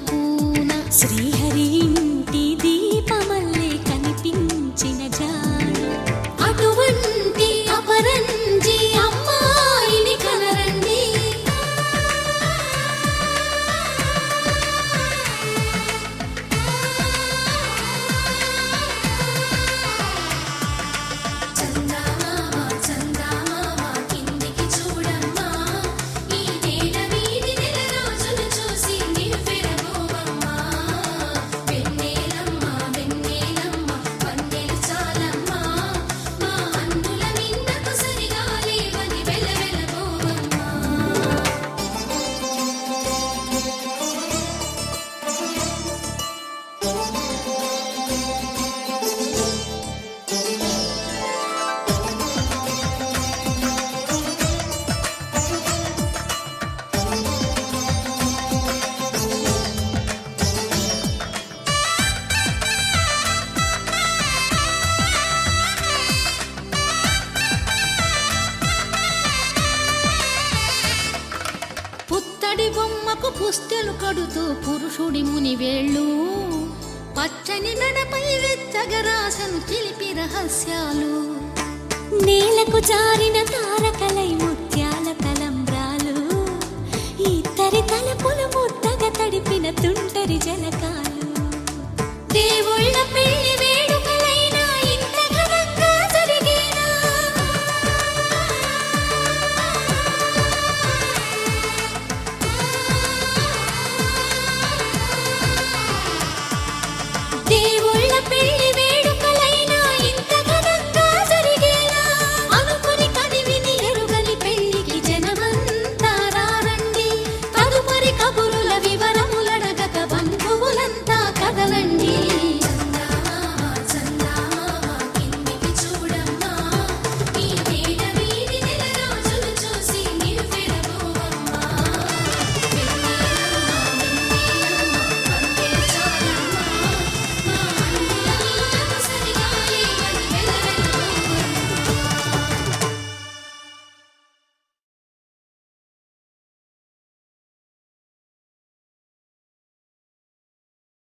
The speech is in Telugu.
కూన శ్రీహరి ఇంటి దీపమల్లే కనిపించిన జాడు అటువంటి అపరంజి అమ్మాయిని కనరండి. చందమామ చందమామ కిందికి చూడమ్మా, ఈ నేల వీధి నెల రోజులు చూసి నివ్వెరబోవమ్మా. వెన్నెలమ్మ వెన్నెలమ్మ వన్నెలు చాలమ్మా, మా అందుల మిన్నకు సరిగా లేవని వెలవెలబోవమ్మా. పుత్తడి బొమ్మకు పుస్తెలు కడుతూ పురుషుడి ముని వేళ్ళు, పచ్చని నడపై వెచ్చగరాసను చిలిపి రహస్యాలు. నేలకు జారిన తారకలై ముత్యాల తలంబ్రాలు, ఇద్దరి తలపులు ముద్దగా తడిపిన తుంటరి జలకాలు. దేవుళ్ళ పెళ్లి